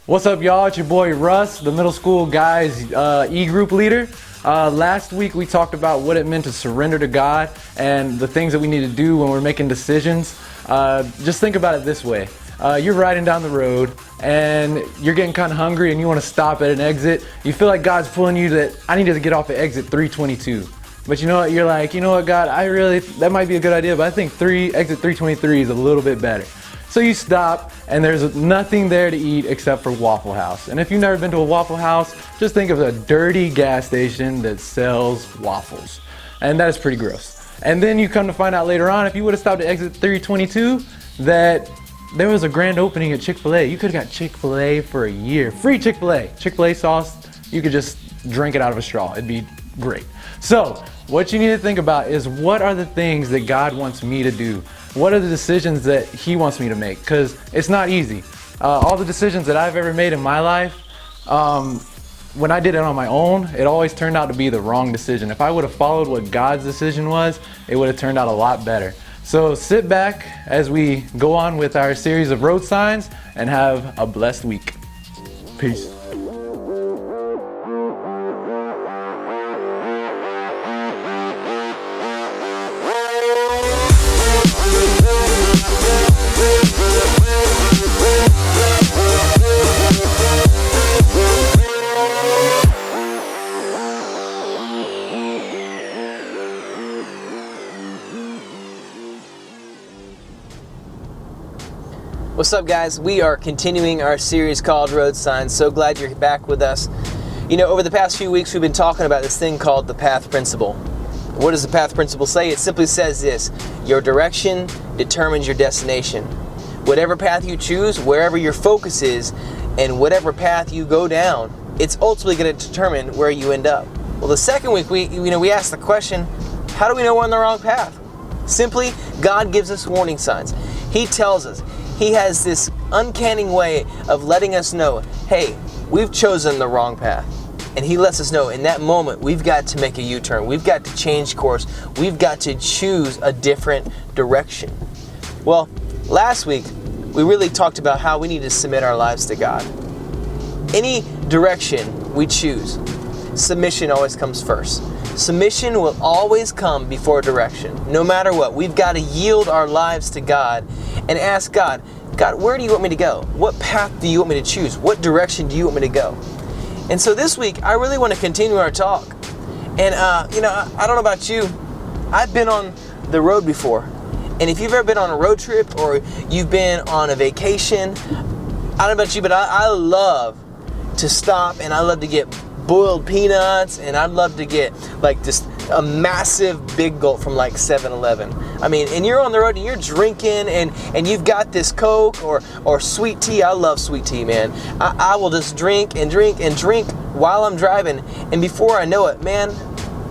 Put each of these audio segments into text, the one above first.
What's up, y'all? It's your boy Russ, the middle school guys E-group leader. Last week we talked about what it meant to surrender to God and the things that we need to do when we're making decisions. Just think about it this way. You're riding down the road and you're getting kind of hungry and you want to stop at an exit. You feel like God's pulling you that I need to get off at exit 322. But you know what? You're like, you know what, God, that might be a good idea, but I think exit 323 is a little bit better. So you stop, and there's nothing there to eat except for Waffle House. And if you've never been to a Waffle House, just think of a dirty gas station that sells waffles. And that is pretty gross. And then you come to find out later on, if you would have stopped at exit 322, that there was a grand opening at Chick-fil-A. You could have got Chick-fil-A for a year. Free Chick-fil-A. Chick-fil-A sauce, you could just drink it out of a straw. It'd be great. So, what you need to think about is, what are the things that God wants me to do? What are the decisions that He wants me to make? Because it's not easy. All the decisions that I've ever made in my life, when I did it on my own, it always turned out to be the wrong decision. If I would have followed what God's decision was, it would have turned out a lot better. So sit back as we go on with our series of road signs and have a blessed week. Peace. What's up, guys? We are continuing our series called Road Signs. So glad you're back with us. You know, over the past few weeks, we've been talking about this thing called the path principle. What does the path principle say? It simply says this: your direction determines your destination. Whatever path you choose, wherever your focus is, and whatever path you go down, it's ultimately going to determine where you end up. Well, the second week, we asked the question, how do we know we're on the wrong path? Simply, God gives us warning signs. He tells us. He has this uncanny way of letting us know, hey, we've chosen the wrong path. And He lets us know in that moment we've got to make a U-turn. We've got to change course. We've got to choose a different direction. Well, last week we really talked about how we need to submit our lives to God. Any direction we choose, submission always comes first. Submission will always come before direction. No matter what, we've got to yield our lives to God and ask God, where do you want me to go? What path do you want me to choose? What direction do you want me to go? And so this week, I really want to continue our talk. And, I don't know about you, I've been on the road before. And if you've ever been on a road trip or you've been on a vacation, I don't know about you, but I love to stop and I love to get boiled peanuts, and I'd love to get like just a massive big gulp from like 7-Eleven. I mean, and you're on the road and you're drinking and you've got this Coke or sweet tea. I love sweet tea, man. I will just drink and drink and drink while I'm driving, and before I know it, man,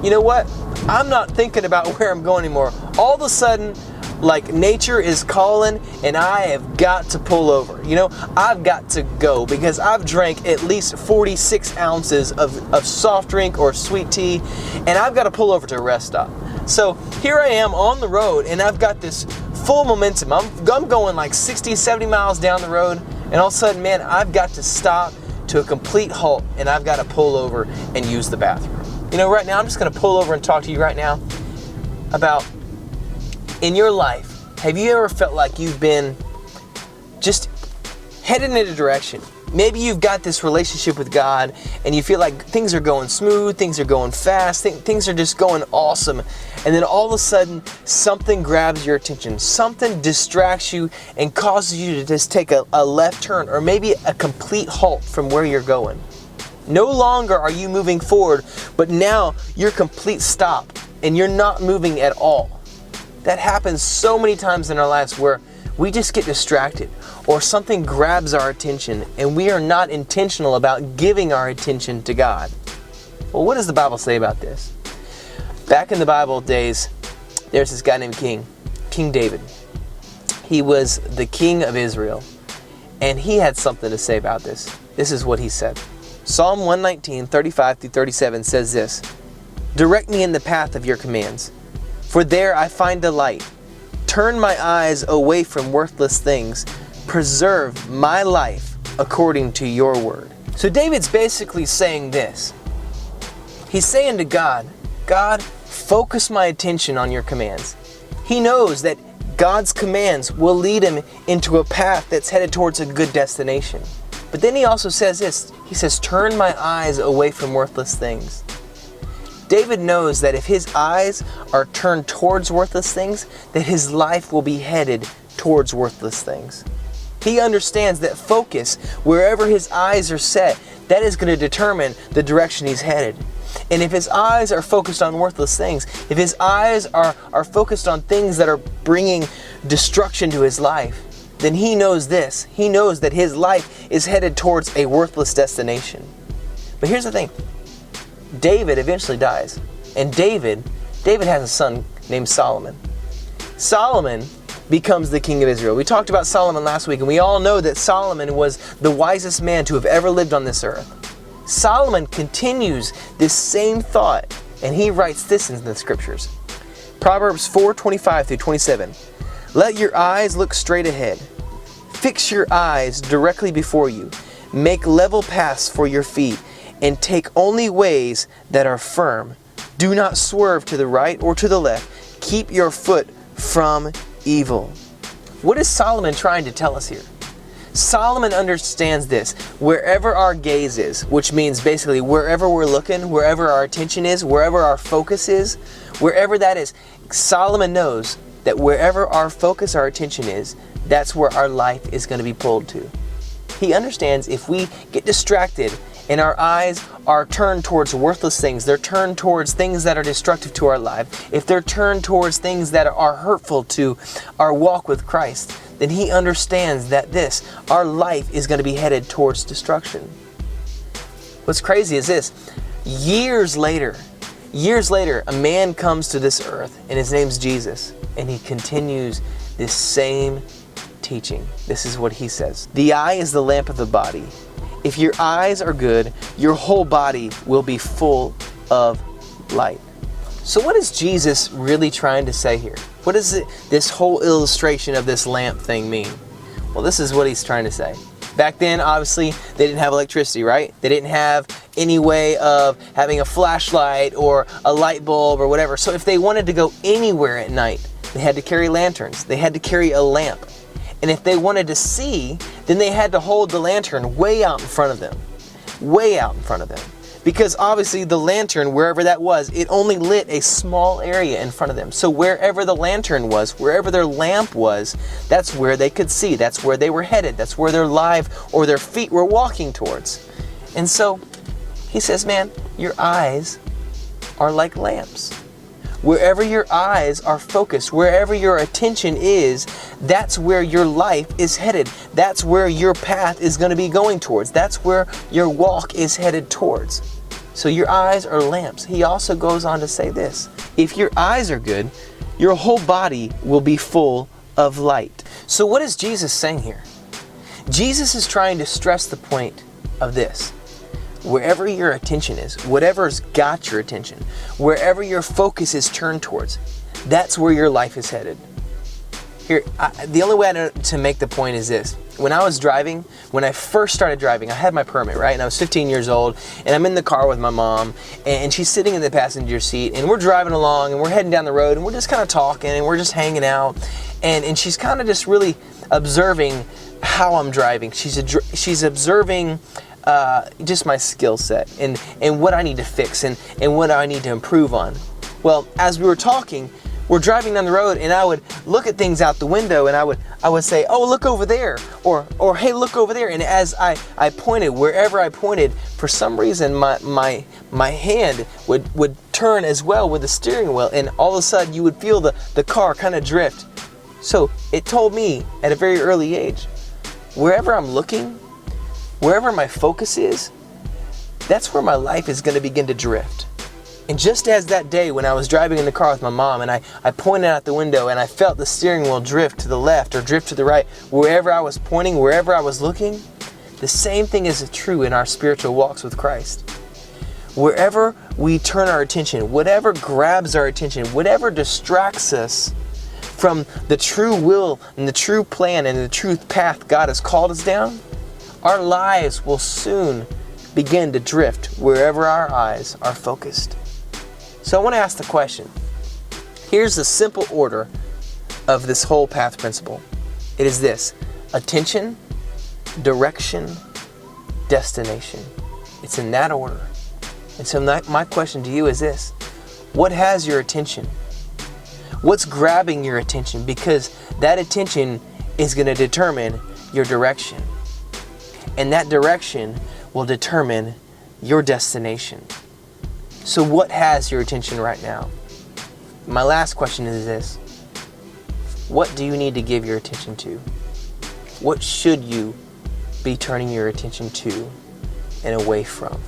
you know what? I'm not thinking about where I'm going anymore. All of a sudden, like, nature is calling and I have got to pull over. You know, I've got to go because I've drank at least 46 ounces of soft drink or sweet tea, and I've got to pull over to a rest stop. So here I am on the road and I've got this full momentum. I'm going like 60, 70 miles down the road, and all of a sudden, man, I've got to stop to a complete halt and I've got to pull over and use the bathroom. You know, right now, I'm just going to pull over and talk to you right now about, in your life, have you ever felt like you've been just headed in a direction? Maybe you've got this relationship with God and you feel like things are going smooth, things are going fast, things are just going awesome. And then all of a sudden, something grabs your attention. Something distracts you and causes you to just take a left turn or maybe a complete halt from where you're going. No longer are you moving forward, but now you're complete stop and you're not moving at all. That happens so many times in our lives where we just get distracted or something grabs our attention and we are not intentional about giving our attention to God. Well, what does the Bible say about this? Back in the Bible days, there's this guy named King David. He was the king of Israel, and he had something to say about this. This is what he said. Psalm 119, 35 through 37 says this: "Direct me in the path of your commands, for there I find delight. Turn my eyes away from worthless things. Preserve my life according to your word. So David's basically saying this. He's saying to God, God, focus my attention on your commands. He knows that God's commands will lead him into a path that's headed towards a good destination. But then he also says this. He says, turn my eyes away from worthless things. David knows that if his eyes are turned towards worthless things, that his life will be headed towards worthless things. He understands that focus, wherever his eyes are set, that is going to determine the direction he's headed. And if his eyes are focused on worthless things, if his eyes are focused on things that are bringing destruction to his life, then he knows this. He knows that his life is headed towards a worthless destination. But here's the thing. David eventually dies. And David has a son named Solomon. Solomon becomes the king of Israel. We talked about Solomon last week, and we all know that Solomon was the wisest man to have ever lived on this earth. Solomon continues this same thought, and he writes this in the scriptures. Proverbs 4:25 through 27. Let your eyes look straight ahead. Fix your eyes directly before you. Make level paths for your feet, and take only ways that are firm. Do not swerve to the right or to the left. Keep your foot from evil. What is Solomon trying to tell us here? Solomon understands this. Wherever our gaze is, which means basically wherever we're looking, wherever our attention is, wherever our focus is, wherever that is, Solomon knows that wherever our focus, our attention is, that's where our life is going to be pulled to. He understands if we get distracted and our eyes are turned towards worthless things, they're turned towards things that are destructive to our life, if they're turned towards things that are hurtful to our walk with Christ, then he understands that our life is going to be headed towards destruction. What's crazy is this. Years later, a man comes to this earth, and his name's Jesus, and he continues this same teaching. This is what he says. The eye is the lamp of the body. If your eyes are good, your whole body will be full of light. So what is Jesus really trying to say here? What does this whole illustration of this lamp thing mean? Well, this is what he's trying to say. Back then, obviously, they didn't have electricity, right? They didn't have any way of having a flashlight or a light bulb or whatever. So if they wanted to go anywhere at night, they had to carry lanterns. They had to carry a lamp. And if they wanted to see, then they had to hold the lantern way out in front of them. Way out in front of them. Because obviously the lantern, wherever that was, it only lit a small area in front of them. So wherever the lantern was, wherever their lamp was, that's where they could see. That's where they were headed. That's where their life or their feet were walking towards. And so he says, man, your eyes are like lamps. Wherever your eyes are focused, wherever your attention is, that's where your life is headed. That's where your path is going to be going towards. That's where your walk is headed towards. So your eyes are lamps. He also goes on to say this. If your eyes are good, your whole body will be full of light. So what is Jesus saying here? Jesus is trying to stress the point of this. Wherever your attention is, whatever's got your attention, wherever your focus is turned towards, that's where your life is headed. Here, the only way to make the point is this. When I was driving, when I first started driving, I had my permit, right? And I was 15 years old, and I'm in the car with my mom, and she's sitting in the passenger seat, and we're driving along, and we're heading down the road, and we're just kind of talking, and we're just hanging out, and she's kind of just really observing how I'm driving. She's observing just my skill set and what I need to fix and what I need to improve on. Well, as we were talking, we're driving down the road, and I would look at things out the window, and I would say, oh, look over there, or hey, look over there. And as I pointed, wherever I pointed, for some reason my hand would turn as well with the steering wheel, and all of a sudden you would feel the car kind of drift. So it told me at a very early age, wherever I'm looking, wherever my focus is, that's where my life is going to begin to drift. And just as that day when I was driving in the car with my mom, and I pointed out the window and I felt the steering wheel drift to the left or drift to the right, wherever I was pointing, wherever I was looking, the same thing is true in our spiritual walks with Christ. Wherever we turn our attention, whatever grabs our attention, whatever distracts us from the true will and the true plan and the true path God has called us down, our lives will soon begin to drift wherever our eyes are focused. So I want to ask the question. Here's the simple order of this whole path principle. It is this: attention, direction, destination. It's in that order. And so my question to you is this: what has your attention? What's grabbing your attention? Because that attention is going to determine your direction. And that direction will determine your destination. So what has your attention right now? My last question is this: what do you need to give your attention to? What should you be turning your attention to and away from?